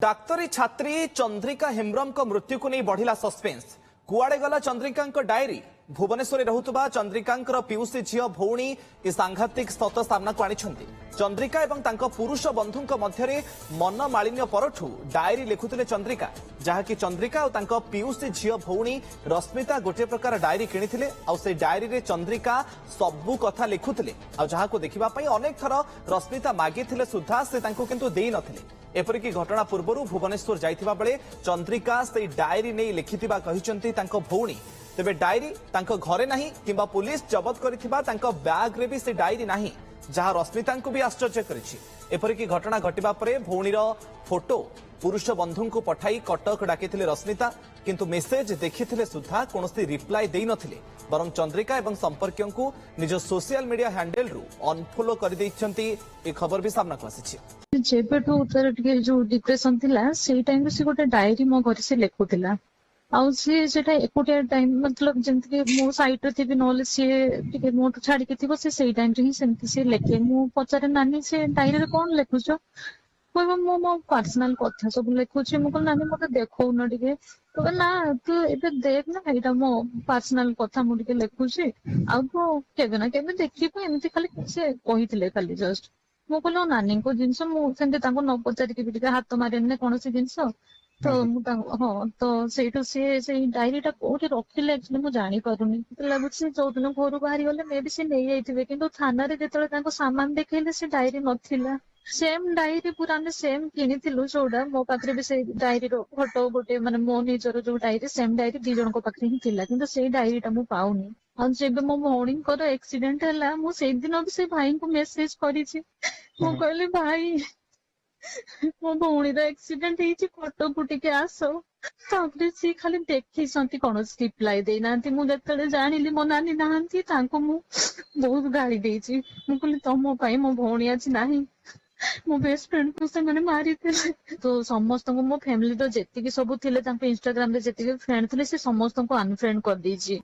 डाक्तरी छात्री चंद्रिका हेम्ब्रम को मृत्यु को नहीं बढ़िला सस्पेंस कुआड़े गला चंद्रिका डायरी भुवनेश्वर रहुतबा चंद्रिका पीयूसी झील भौणी ए सांघातिक सत सामना को आनी चंद्रिका एवं तांको पुरुष बंधु मध्य मन मालिन्य परठू डायरी लिखुते चंद्रिका जहाँकि चंद्रिका और तांको पीयूसी झील भौणी रश्मिता गोटे प्रकार डायरी किणिथिले आ से डायरी रे चंद्रिका सबु कथा लिखुते आ जहाँको देखिबा पई अनेक थर रश्मिता मागिथिले सुद्धा से तांको किंतु देई नथिले एपरिकी घटना पूर्व भुवनेश्वर जाइथिबा बेले चंद्रिका से डायरी नहीं लिखिथिबा कहिसंती तांको भौणी तेबे डायरी तांको घरे नाही किंबा पुलिस जबत करिथिबा तांको बैग रे भी से डायरी नाही जहाँ रश्मिता को भी आश्चर्य करिछि एपरिकी घटना घटिबा परे भौणीर फोटो पुरुष बंधु को पठाई कटक डाकिथिले रश्मिता किंतु मेसेज देखिथिले सुद्धा कोनोसी रिप्लाई देई नथिले बरं चंद्रिका एवं संपर्कियों को निज सोशल मीडिया हैंडल रु अनफॉलो कर दैछंती ए खबर भी सामना को आसीछि जेबेठू तार टिके जो डिप्रेशन थिला सेई टाइम रे से गोटे डायरी मो घर से लेखुथिला आउ सेटा एकोटिया टाइम मतलब जेंति के मो साइट रे थिबि नले से टिके मो छाडी के थिबो से सेई टाइम रे ही सेंति से लेखे मो पचारे नानी से डायरी रे कोन लेखुछो कोइ मो पर्सनल कथा सब लेखुछि मो कोन नानी मते देखौ न टिके तो ना तू एबे देख ना एटा मो पर्सनल कथा मो टिके लेखुछि आ को केबे ना केबे देखिबो एमति खाली से कहिथिले खाली जस्ट मो कहलो नानी को जिनस मु सेंते तांको न पचारि के बिटिका हाथ मारे ने कोनोसी जिनस तो हाँ तो सेठू से डायरी टा कोठी रखिले एक्चुअली मु जानि पारुनी लागुछि जो दिन घर बाहरी गले मे भी से नै जाइथिबे किंतु थाना रे जेतले तांको सामान देखैले से डायरी नथिला सेम डायरी पुरा ने सेम किनिथिलु जोडा मो पाखरे भी से डायरी रो फोटो गोटे माने मो निजर जो डायरी सेम डायरी दी जन को पाखरे ही थिला किंतु से डायरी टा मु पाउनी और जेबे मो भौणींकर एक्सीडेंट हला मु से दिन भी से भाई को मेसेज करिछि मु कहले भाई मो भौणी रो एक्सीडेंट हेछि फोटो फुटिके आसो तापरे सी खाली देखि संती कोन रिप्लाई देई नांती मु जतले जानिली मो नानी नांती तांको मु बहुत गाली देछि मु कहले तमो पई मो भौणी अछि नाही मो बेस्ट फ्रेंड को से माने मारी थे तो समस्त को मो फैमिली तो जेति की सब थिले तांको इंस्टाग्राम रे जेति की फ्रेंड थिले से समस्त को अनफ्रेंड कर दीछि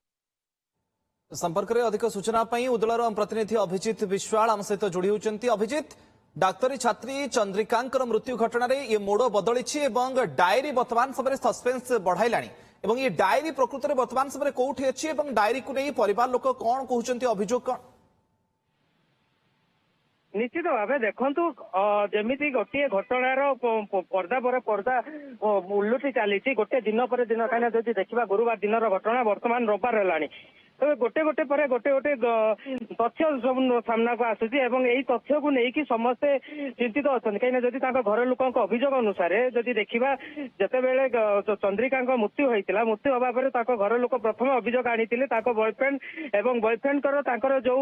संपर्क रे अधिक सूचना पई उदलार प्रतिनिधि अभिजीत विश्वाल आम सहित जोड़ी होचंती अभिजीत डाक्तरी छात्री चंद्रिका मृत्यु घटना रे ये मोड़ बदली एवं डायरी वर्तमान समय सस्पेंस बढ़ाइलानी एवं ये डायरी प्रकृत में वर्तमान समय कोठी अछि एवं डायरी को नहीं परिवार लोक कौन कहउचंती अभियोग कौन निश्चित भाव देखु जमी गोटे घटनार पर्दा पर पर्दा उल्लुटी चली गोटे दिन पर दिन कहीं जब देखा गुरुवार दिन घटना वर्तमान रविवार है तबे गोटे गोटे पर गोटे गोटे तथ्य सब सामना को आसूची एवं यही तथ्य को लेकिन समस्ते चिंतित अच्छा कहीं घर लोक अभियोग अनुसार जदि देखा जितेबले चंद्रिका मृत्यु होता मृत्यु हवा पर घर लोक प्रथम अभियोग आनी बॉयफ्रेंड एवं बॉयफ्रेंड जो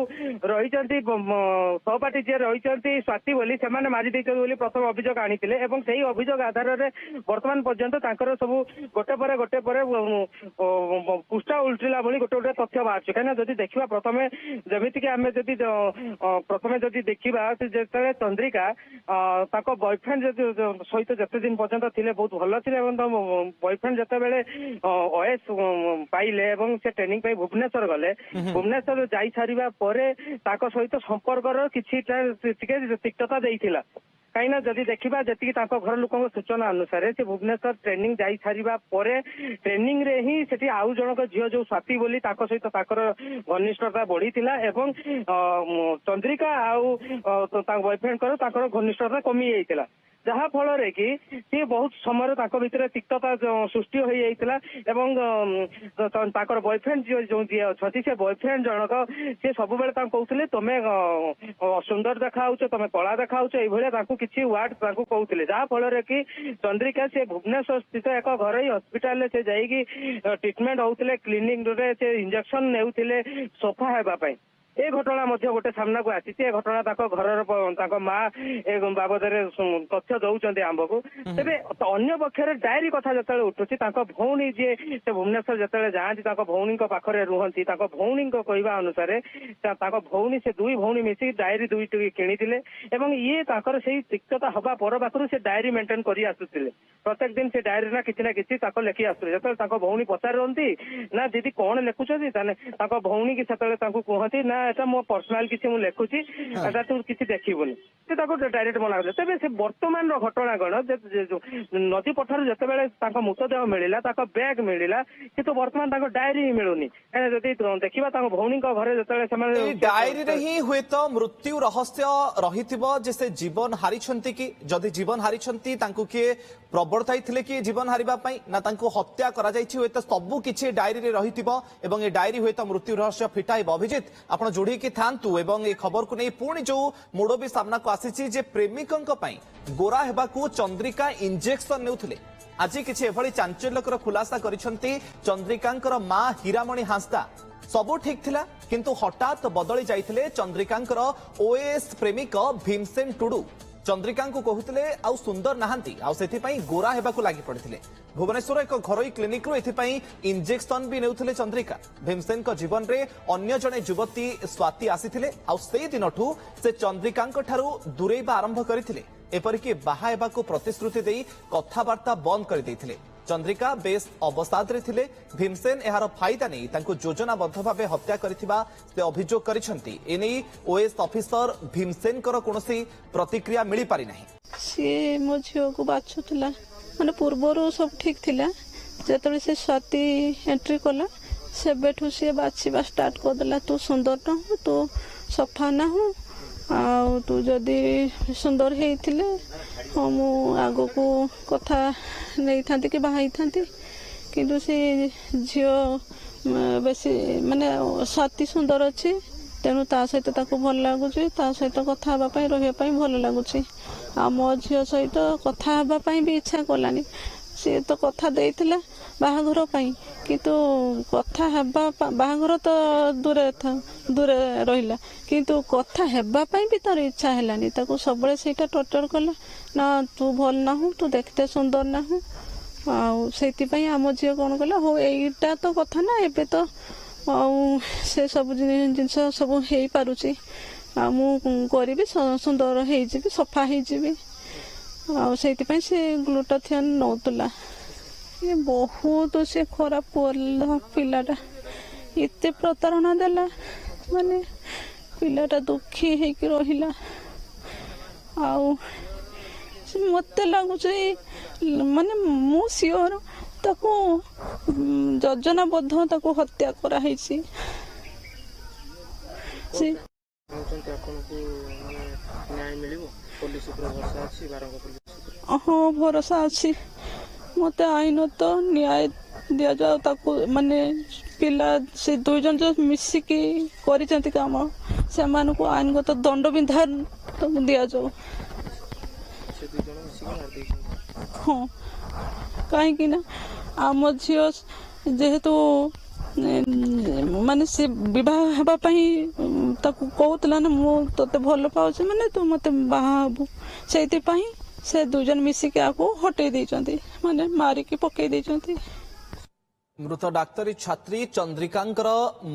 रही सहपाठी जी रही स्वाति बोली से मारी प्रथम अभियोग आनी से अभियोग आधार में वर्तमान पर्यंत सब गोटे पर पुष्टा उल्टिला भली गोटे गोटे तथ्य बाहर कहीं जब देखा प्रथम जमीक आम प्रथम जब देखा जो चंद्रिका बॉयफ्रेंड सहित जिते दिन पर्यंत थे बहुत भल थे बॉयफ्रेंड जितेबले ओएस पाइले से ट्रेनिंग भुवनेश्वर गले भुवनेश्वर जाई सारिबा परे ताको सहित संपर्कर किछि तिक्तता देइथिला कहीं जदि देखा जी घर लोक सूचना अनुसार से भुवनेश्वर ट्रेनिंग जाई सारिबा परे ट्रेनिंग रे ही सेठी आउ जनक झील जो स्वाति बोली सहित घनिष्ठता बढ़ी एवं चंद्रिका आउ बॉयफ्रेंड घनिष्ठता कमी जाइतिला जहा फल कि सी बहुत समय भीतर तिक्तता सृष्टि हो जाइतिला एवं बॉयफ्रेंड जो जी अच्छा से बॉयफ्रेंड जनक सी सब कहते तुम सुंदर देखा तुम कला देखा ये किसी वार्ड कहते जहा फल कि चंद्रिका से भुवनेश्वर स्थित एक घर हस्पिटाल से जाइए ट्रिटमेंट होते क्लिनिक रे से इंजेक्शन नेउथिले सफा हेबापई ए घटना गोटे सामना को आसी घटना घर माँ बाबद तथ्य दौरान आंब को तेरे अन्य पक्षर डायरी कथा जो उठुची भौणी जी से भुवनेश्वर जो जाती भौणी पाखे रुहती भौणी कहवा अनुसार भौणी से दुई भौणी मिसिक डायरी दुईटी किणी ये से तिक्तता हवा पर पाखु से डायरी मेंटेन कर आसुले प्रत्येक दिन से डायरी ना किसी लेखि आसुले जो भौणी पचारती ना दीदी कौन लेखुची भौणी की कहती ना एटा मो पर्सनाल किसी मुझे लेखुची एटा तू किसी देखबुनि से डायरेक्ट मना कले तेज से वर्तमान घटना कौन नदी पठार जिते मृतदेह मिलला बैग मिलला कि वर्तमान डायरी ही मिलूनी जदि देखा भौणी घरे जो डायरी रे ही हुए तो मृत्यु रहस्य रही जे से जीवन हारी कि जदि जीवन हारी किए प्रवर्ताई थिले कि जीवन हारिबा पई ना तांको हत्या करा जायछि होय त सबु किछि डायरी रे रहितिबो एवं ए डायरी होय त मृत्यु रहस्य फिटाइब अभिजित आपण जोड़ी कि थांतु एवं ए खबर को नै पुणी जो मोड़ भी सामना को आसीछि जे प्रेमिकंक पई गोरा हेबाकू चंद्रिका इंजेक्शन नेउथिले आज किछि एभली चांचल्यकर खुलासा करिसंती चंद्रिकांकर मां हीरामणि हांसदा सबु ठीक थिला किंतु हठात बदली जाइथिले चंद्रिकांकर ओएस प्रेमिक भीमसेन टुडू चंद्रिका को कहते आउ सुंदर नहांती आउ से गोरा हेबाकू लागि पड़ते भुवनेश्वर एक घरोई क्लिनिक रु एथिपाई इंजेक्शन भी नेउथिले चंद्रिका भीमसेन को जीवन रे अन्य जने युवती स्वाति आसीथिले आउ से दिनठू से चंद्रिका ठारू दूरेबा आरंभ करथिले एपरिकी बाहा हेबाकू प्रतिश्रुति देई कथावार्ता बंद कर देथिले चंद्रिका बेस अवसाद रे थिले भीमसेन एहार फायदा नहीं तांको योजनाबद्ध भावे हत्या करिथिबा से अभियोग करिसंती एनै ओएस ऑफिसर भीमसेन कर कोनोसी प्रतिक्रिया मिली पारि नाही से मो झियो को बाछुतला माने पूर्वरो सब ठीक थिला जेतले से स्वाति एंट्री कला से बेठू से बाछिबा स्टार्ट कर देला तू सुंदर न हो तू सफा ना हो आ तू जदी सुंदर हेथिले हम आगो को कथा नहीं था कि बाहाई था किंतु से झियो बेसी माने स्वाति सुंदर अच्छी तेणु ता सहित ताको भल लगुच सहित कथा रही भल लगुच आ मो झियो सहित कथा भी इच्छा कलानी सी तो कथा देइथिला बाहाघर पाई किंतु कथा हेबा बाहाघर तो दूरे रहिला किंतु कथा हेबा पाई भी तार इच्छा हेलानी ताको सबले सेटा टर्चर कला ना तू भल ना हो तू देखते सुंदर ना हो आउ आम झील कौन कला हो यहीटा तो कथा ना एबे तो से सब जिनस सब हो पारुची करी सुंदर हो सफा हो से ग्लूटाथियन नौतला ये बहुत से खराब पिलाटा एते प्रतारणा देला माने पिलाटा दुखी होकर रहिला आउ मत लगुच माने मु सियोर ताको योजनाबद्ध ताको हत्या कराई हाँ भरोसा अच्छी मत आईन तो न्याय दि जाओ ताको माने पिला से दुई जन जो मिसिकी करिसेंती काम से मानको आईनगत दंड विधान दि जाओ हाँ कहीं ना आम झील जेहेतु माने से विवाह हेबा पई ताकू कहतला ना मु तते भल पाउछ माने तू मते बाहा हबु सेति पई से दुजन मिसिके आको हटै दैचंती माने मारी के पकै दैचंती मृत डाक्तरी छात्री चंद्रिकांकर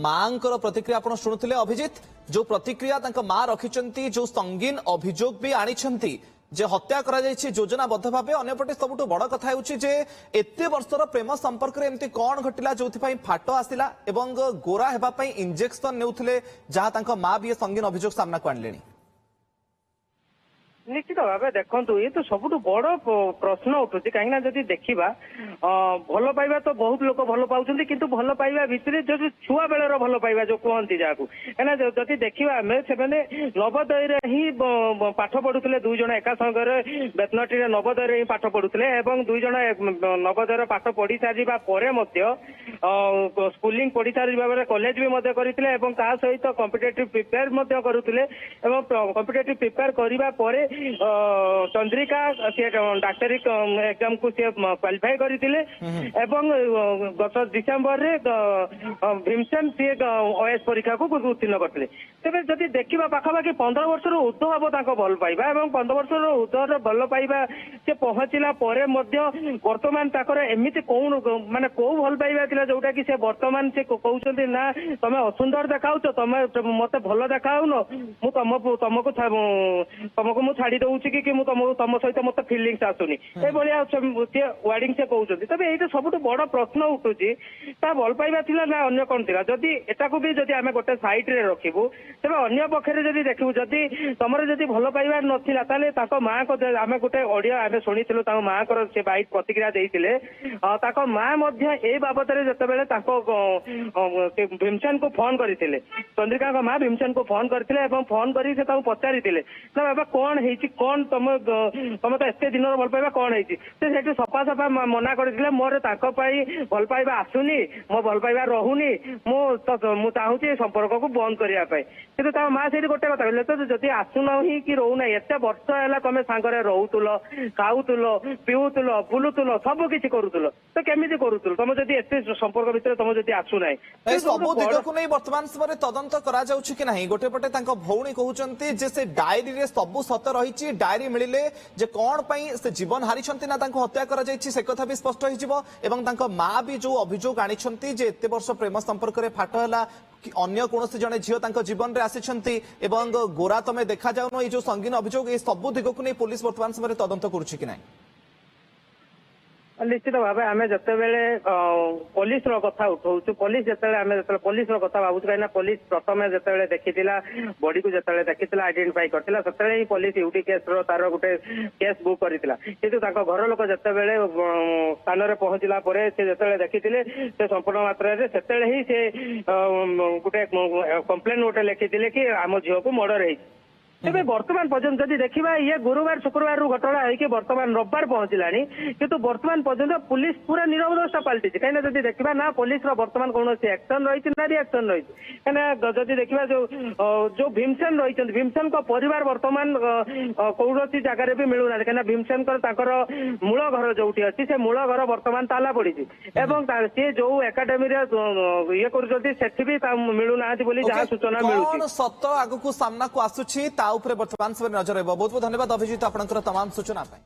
मांकर प्रतिक्रिया आपण शुणुथिले अभिजित जो प्रतिक्रिया तांका मां रखिचंती जो संगीन अभियोग भी आनिछंती जे हत्या करा जायछि योजनाबद्ध भावे अन्यपटे सबुठु बड़ कथा हेउछि जे एते वर्षर प्रेम संपर्क रे एमती कोन घटिला जोथि पई फाटो आसिला एवं गोरा हेबा पई इंजेक्शन नेउथिले जहा तांका मां भी संगीन अभियोग सामना को आनलेनी निश्चित भाव देखु ये तो सबुठ बड़ प्रश्न उठुच कहीं जदि देखा भल पाइबा तो बहुत लोग भल पाउछन्ति किंतु भल पाइबा भितर जो छुआ बेलर भल पाइबा जो कहती जहाँ कहीं जदि देखा आम से नवोदय ही पाठ पढ़ुले दुई जन एका संगे बेतनटी नवोदय ही पाठ पढ़ुले दुई जन नवोदय पाठ पढ़ी सारा स्कूलिंग पढ़ी सारा कॉलेज भी करते सहित कॉम्पिटिटिव प्रिपेयर करुले कॉम्पिटिटिव प्रिपेयर करने चंद्रिका सी डाक्तरी एग्जाम को सी क्वालिफाई करथिले एवं गत डिसेंबर रे भीमसेन सी ओएस परीक्षा को उत्तीर्ण करथिले तेबे जदि देखिबा पाखापाखि 15 वर्ष रो उद्ध हबो ताको भल पाइबा एवं 15 वर्ष रो उद्ध रो भल पाइबा से पहुंचला परे मध्य वर्तमान ताकर एमिति कोन माने को भल पाइबा थिला जोटा कि से वर्तमान से कहउछन्ति ना तमे असुंदर देखाउछ तमे मते भल देखाउनो मु तुमको ଛାଡି ଦଉଛି କି ମୁଁ ତମ ସହିତ ମତେ ଫିଲିଙ୍ଗସ୍ ଆସୁନି ଏଭଳିଆ ୱାର୍ଡିଂ ସେ କହୁଛନ୍ତି। ତେବେ ଏଇଟା ସବୁଠୁ ବଡ ପ୍ରଶ୍ନ ଉଠୁଛି ତା ଭଲ ପାଇବା ଥିଲା ନା ଅନ୍ୟ କଣ ଥିଲା? ଯଦି ଏଟାକୁ ବି ଯଦି ଆମେ ଗୋଟେ ସାଇଡ୍ ରେ ରଖିବୁ ତେବେ ଅନ୍ୟ ପକ୍ଷରେ ଯଦି ଦେଖିବୁ ଯଦି ତମର ଯଦି ଭଲ ପାଇବା ନଥିଲା ତାହେଲେ ତାଙ୍କ ମାଙ୍କ ଆମେ ଗୋଟେ ଅଡିଓ ଆମେ ଶୁଣିଥିଲୁ ତାଙ୍କ ମାଙ୍କର ସେ ବାଇକ୍ ପ୍ରତିକ୍ରିୟା ଦେଇଥିଲେ ତାଙ୍କ ମା ମଧ୍ୟ ଏଇ ବାବଦରେ ଯେତେବେଳେ ତାଙ୍କ ଭୀମସେନକୁ ଫୋନ କରିଥିଲେ ଚନ୍ଦ୍ରିକାଙ୍କ ମା ଭୀମସେନକୁ ଫୋନ କରିଥିଲେ ଏବଂ ଫୋନ କରି ସେ ତାଙ୍କୁ ପଚାରିଥିଲେ ନା ବାବା କଣ ହେଇଛି କଣ ତମେ ତ ଏତେ ଦିନର ଭଲ ପାଇବା କଣ ହେଇଛି? ସେ ସେଠି ସଫା ସଫା ମନା କରିଥିଲେ ମୋର ତାଙ୍କ ପାଇଁ ଭଲ ପାଇବା ଆସୁନି ମୋ ଭଲ ପାଇବା ରହୁନି ମୁଁ ଚାହୁଁଛି ଏ ସମ୍ପର୍କକୁ ବନ୍ଦ କରିବା ପାଇଁ। କିନ୍ତୁ ତାଙ୍କ ମା ସେଇଠି ଗୋଟେ କଥା କହିଲେ ତ ଯଦି ଆସୁନାହିଁ କି ରହୁନାହିଁ ଏତେ ବର୍ଷ ହେଲା ତମେ ସାଙ୍ଗରେ ରହୁଥିଲ ଖାଉଥିଲ ପିଉଥିଲ ବୁଲୁଥିଲ ସବୁ କିଛି କରୁଥିଲ ତ କେମିତି କରୁଥିଲ ତମେ ଯଦି ଏତେ ସମ୍ପର୍କ ଭିତରେ ତମେ ଯଦି ଆସୁନାହିଁ? ଏ ସବୁ ଦିଗକୁ ନେଇ ବର୍ତ୍ତମାନ ସମୟରେ ତଦନ୍ତ କରାଯାଉଛି କି ନାହିଁ? ଗୋଟେ ପଟେ ତାଙ୍କ ଭଉଣୀ କହୁଛନ୍ତି ଯେ ସେ ଡାଏରୀରେ ସବୁ ସତ ରହିଛି ଡାଏରୀ ମିଳିଲେ ଯେ କଣ ପାଇଁ ସେ ଜୀବନ ହାରିଛନ୍ତି ନା ତାଙ୍କୁ ହତ୍ୟା କରାଯାଇଛି ସେ କଥା ବି ସ୍ପଷ୍ଟ ହେଇଯିବ ଏବଂ ତାଙ୍କ ମା ବି ଯୋଉ ଅଭିଯୋଗ ଆଣିଛନ୍ତି ଯେ ଏତେ ବର୍ଷ ପ୍ରେମ ସମ୍ପର୍କରେ ଫାଟ ହେଲା ଅନ୍ୟ କୌଣସି ଜଣେ ଝିଅ ତାଙ୍କ ଜୀବନରେ ଆସିଛନ୍ତି ଏବଂ ଗୋରା ତମେ ଦେଖାଯାଉନ ଏଇ ଯୋଉ ସଙ୍ଗୀନ ଅଭିଯୋଗ ଏ ସବୁ ଦିଗକୁ ନେଇ ପୋଲିସ ବର୍ତ୍ତମାନ ସମୟରେ ତଦନ୍ତ କରୁଛି କି ନାହିଁ? ନିଶ୍ଚିତ ଭାବେ ଆମେ ଯେତେବେଳେ ପୋଲିସର କଥା ଉଠଉଛୁ ଯେତେବେଳେ ପୋଲିସର କଥା ଭାବୁଛୁ କାହିଁକିନା ପୋଲିସ ପ୍ରଥମେ ଯେତେବେଳେ ଦେଖିଥିଲା ବଡିକୁ ଯେତେବେଳେ ଦେଖିଥିଲା ଆଇଡେଣ୍ଟିଫାଇ କରିଥିଲା ସେତେବେଳେ ହିଁ ପୋଲିସ ୟୁଟି କେସର ତାର ଗୋଟେ କେସ୍ ବୁକ୍ କରିଥିଲା। କିନ୍ତୁ ତାଙ୍କ ଘର ଲୋକ ଯେତେବେଳେ ସ୍ଥାନରେ ପହଞ୍ଚିଲା ପରେ ସେ ଯେତେବେଳେ ଦେଖିଥିଲେ ସେ ସମ୍ପୂର୍ଣ୍ଣ ମାତ୍ରାରେ ସେତେବେଳେ ହିଁ ସେ ଗୋଟେ କମ୍ପ୍ଲେନ ଗୋଟେ ଲେଖିଥିଲେ କି ଆମ ଝିଅକୁ ମର୍ଡର ହେଇଛି। ତେବେ ବର୍ତ୍ତମାନ ପର୍ଯ୍ୟନ୍ତ ଯଦି ଦେଖିବା ଇଏ ଗୁରୁବାର ଶୁକ୍ରବାରରୁ ଘଟଣା ହେଇକି ବର୍ତ୍ତମାନ ରବିବାର ପହଞ୍ଚିଲାଣି କିନ୍ତୁ ବର୍ତ୍ତମାନ ପର୍ଯ୍ୟନ୍ତ ପୁଲିସ ପୁରା ନିରବ ଦୋଷ ପାଲଟିଛି। କାହିଁକିନା ଯଦି ଦେଖିବା ନା ପୁଲିସର ବର୍ତ୍ତମାନ କୌଣସି ଆକ୍ସନ ରହିଛି ନା ରିଆକ୍ସନ ରହିଛି। କାହିଁକିନା ଯଦି ଦେଖିବା ଯୋଉ ଭୀମସେନ ରହିଛନ୍ତି ଭୀମସେନଙ୍କ ପରିବାର ବର୍ତ୍ତମାନ କୌଣସି ଜାଗାରେ ବି ମିଳୁନାହାନ୍ତି କାହିଁକିନା ଭୀମସେନଙ୍କର ତାଙ୍କର ମୂଳ ଘର ଯୋଉଠି ଅଛି ସେ ମୂଳ ଘର ବର୍ତ୍ତମାନ ତାଲା ପଡିଛି ଏବଂ ସିଏ ଯୋଉ ଏକାଡେମୀରେ ଇଏ କରୁଛନ୍ତି ସେଠି ବି ମିଳୁନାହାନ୍ତି ବୋଲି ଯାହା ସୂଚନା ମିଳୁଛି। ସତ ଆଗକୁ ସାମ୍ନାକୁ ଆସୁଛି ତା ଉପରେ ବର୍ତ୍ତମାନ ସମୟରେ ନଜର ରହିବ। ବହୁତ ବହୁତ ଧନ୍ୟବାଦ ଅଭିଜିତ ଆପଣଙ୍କର ତମାମ ସୂଚନା ପାଇଁ।